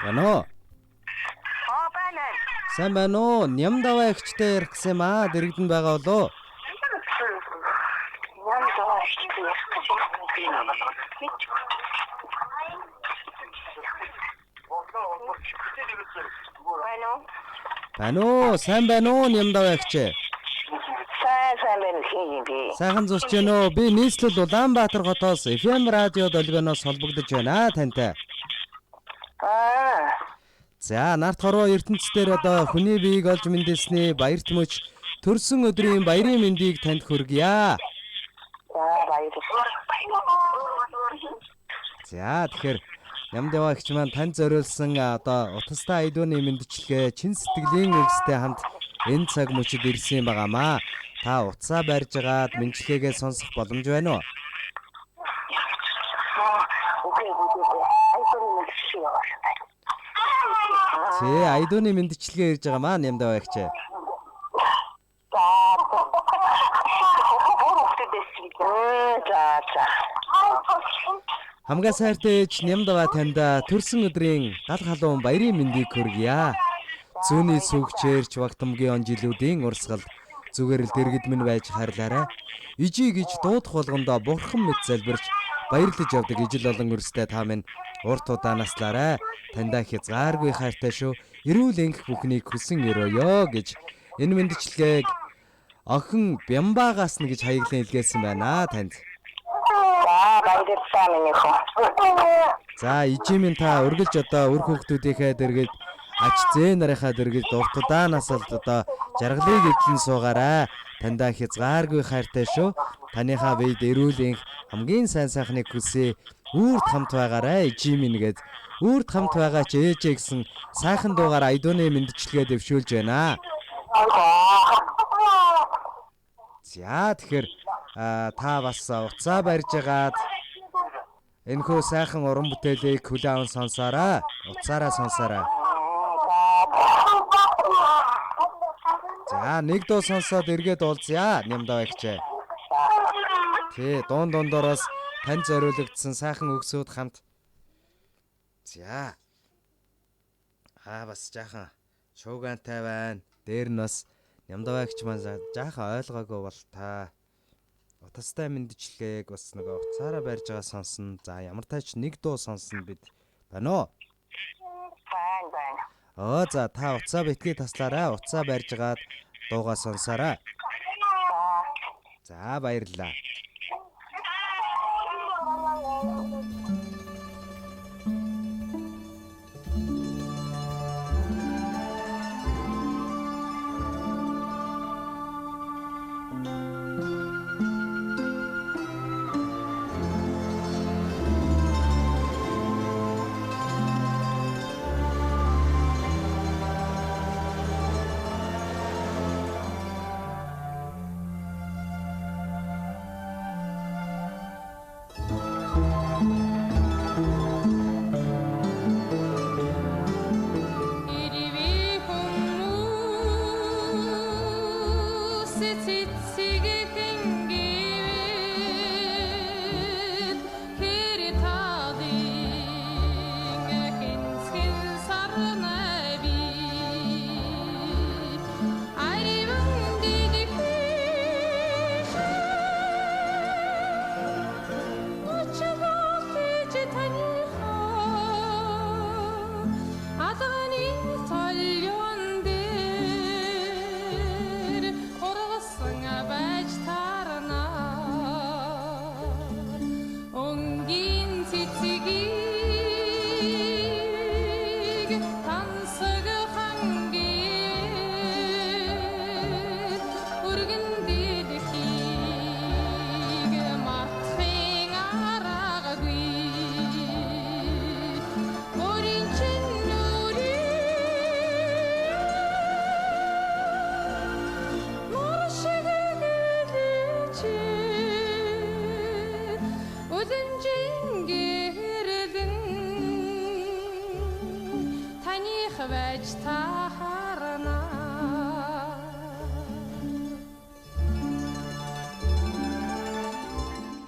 Байна уу? Байна. Сайн байна уу? Нямдаваа ихчтэй ярих гэсэн юм аа. Дэрэгдэн байгаа болоо. Нямдаваа ихчтэй ярих гэсэн юм. Байна уу? Сайн байна уу? Нямдаваа ихчээ. Сайн байна би. Сайхан зурч гэнэ үү? Би нийслэл Улаанбаатар хотоос FM радио долгионоос холбогдож байна тантай. За, нарт хорвоо ертөнцийн одоо хүний биеийг олж мэндэлсний баярт мөч төрсөн өдрийн баярын мэндийг танд хүргье. За, тэгэхээр Нямдаваа ихч маань танд зориулсан одоо утастай айдууны мэндчилгээ чин сэтгэлийн эгстэй хамт энэ цаг мөчид ирсэн байгаамаа. Та утсаа барьж агаад мэндчилгээгээ сонсох боломж байна уу? Тэ айдууны мэндчилгээ ирж байгаа маа Нямдаваа ихч. Хамгаа сайртай ээж Нямдаваа танд төрсөн өдрийн гал халуун баярын мэндийг хүргье. Зүүнний сүгчээрч багтамгийн он жилүүдийн урсгал зүгээр л дэргэд минь байж харлаарай. Ижи гэж дуудах болгондоо бурхан мэт залбирч баярлаж явдаг ижил олон өрстэй та минь урт удаанаслаарай. Тандаа хязгааргүй хайртай шүү. Эрүүл энх бүхнийг хүсэн өрөөё гэж энэ мэндчилгээг охин Бямбаагаас нь гэж хаяглан илгээсэн байна танд. За ижимэн та өргөлж одоо үр хүүхдүүдийнхээ дэргэд ач зээ нарынхаа дэргэд урт удаанаас л одоо жаргалыг эдлэн суугаарай. Тандаа хязгааргүй хайртай шүү. Таныхаа биед эрүүл энх хамгийн сайн сайхныг хүсье. Үрд хамт байгаарай ижимэн гээд үрд хамт байгаа ч ээжээ гэсэн сайхан дуугаар айдууны мэндчилгээ дэвшүүлж байна. За тэгэхээр та бас уцаа барьж агаад энэхүү сайхан уран бүтээлийг хүлээн аван сонсоорой. Уцаараа сонсоорой. За нэг дуу сонсоод эргээд уулзъя Нямдаваа ихчээ. Тэ дундороос танд зориулагдсан сайхан өгсүүд хамт. За. Бас жаахан шуугантай байна. Дээр нь бас Нямдаваа ихч маань жаахан ойлгоогүй бол та утастай мэндчилгээг бас нөгөө уцаараа барьж байгаа сонсон. За ямар тач нэг дуу сонсон бид байна уу? Байна. За та уцаа битгий таслаарай. Уцаа барьж агаад дуугаа сонсоорой. За баярлалаа.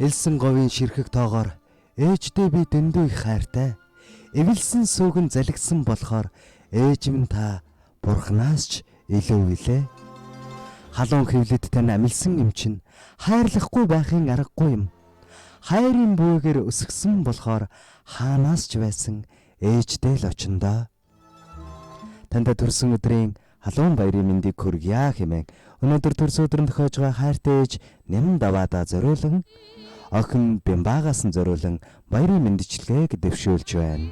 Элсэн говийн ширхэг тоогоор ээждээ би дэндүү их хайртай. эвэлсэн сүүгэн залгсан болохоор ээж минь та бурхнаас ч илүү билээ. Халуун хэвлэд тань амилсан юм чинь хайрлахгүй байхын аргагүй юм. Хайрын бүүгээр өсгсөн болохоор хаанаас ч байсан ээжтэй л очиндоо. Танд төрсөн өдрийн халуун баярын мэндийг хүргье хэмээн өнөөдөр төрсөн өдрөнд тохиож байгаа хайртай ээж Ням Даваада зориулан охин Бямбагаас нь зориулан баярын мэндчилгээг дэвшүүлж байна.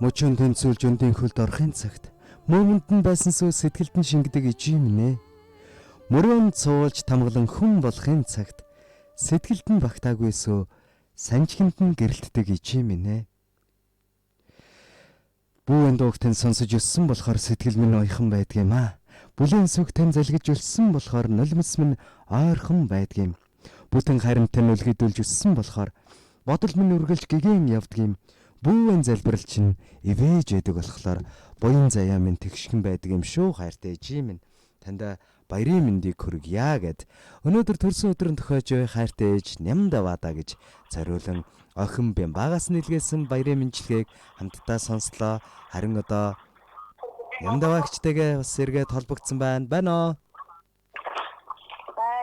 Мөчөн тэнцүүлж өндийн хөлд орохын цагт мөмөнд нь байсан сүү сэтгэлд нь шингэдэг ижим нэ. Мөрөөнд цуулж тамгалан хүн болохын цагт сэтгэлд нь багтаагүй сүү санжинд нь гэрэлтдэг ижим нэ. Бүүн дуугтэн сонсож өссөн болохоор сэтгэл минь ойхон байдгийм аа. Бүлийн сүг тань залгиж өлссөн болохоор нулимс минь ойрхон байдгийм. Бүтэн харимтай нүлгэдүүлж өссөн болохоор бодол минь үргэлж гэгэн явдгийм. Бүүн залбирал чинь ивэж яадаг болохоор буян заяа минь тэгшхэн байдаг юм шүү хайртай ээжи минь. Танд баярын мэндийг хүргье гэд өнөөдөр төрсөн өдрөнд тохиож буй хайртай ээж Ням Даваада гэж зориулан охин Бямбагаас нь илгээсэн баярын мэндчилгээг хамтдаа сонслоо. Харин одоо Ням Даваагчтэйгээ бас эргээд холбогдсон байна оо.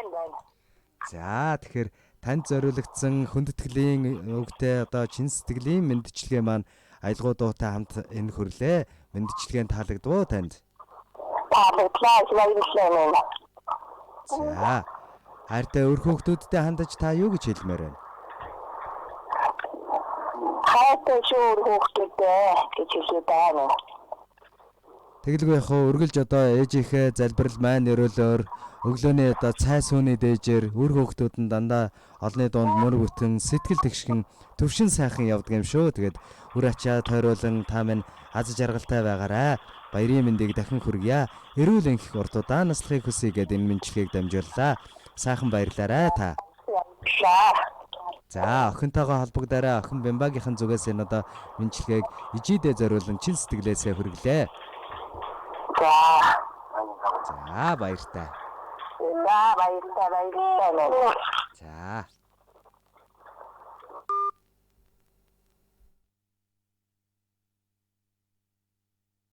Байна. За тэгэхээр танд зориулагдсан хүндэтгэлийн өвгтэй одоо чин сэтгэлийн мэндчилгээ маань аялгау дуутай хамт энэ хөрлөө. Мэндчилгээнд таалагдвуу танд? Таалагдлаа баярлалаа. За. Хайртай өр хүүхдүүдтэй хандаж та юу гэж хэлмээр байна? Хайртай өр хүүхдүүдтэй гэж хэлээд байна. Тэгэлгүй яг хөө үргэлж одоо ээжийнхээ залбирал маань өрөөлөөр өглөөний одоо цай сууны дээжээр өр хүүхдүүд нь дандаа олны дунд мөр бүтэн сэтгэл тэгшгэн төвшин сайхан явдаг юм шүү. Тэгээд үр ачаа тойруулан та минь аз жаргалтай байгаарай. Баярын мэндийг дахин хүргье. Эрүүл энхих урдуудаа наслахыг хүсье гэдэг энэ мэндчилгээг дамжууллаа. Сайхан баярлаарай та. За охинтойгоо холбогдорой. Охин Бямбагийнхан зүгээс энэ одоо мэндчилгээг ижидээ зориулан чин сэтгэлээсээ хүргэлээ. За баяртай. Баярлалаа. За.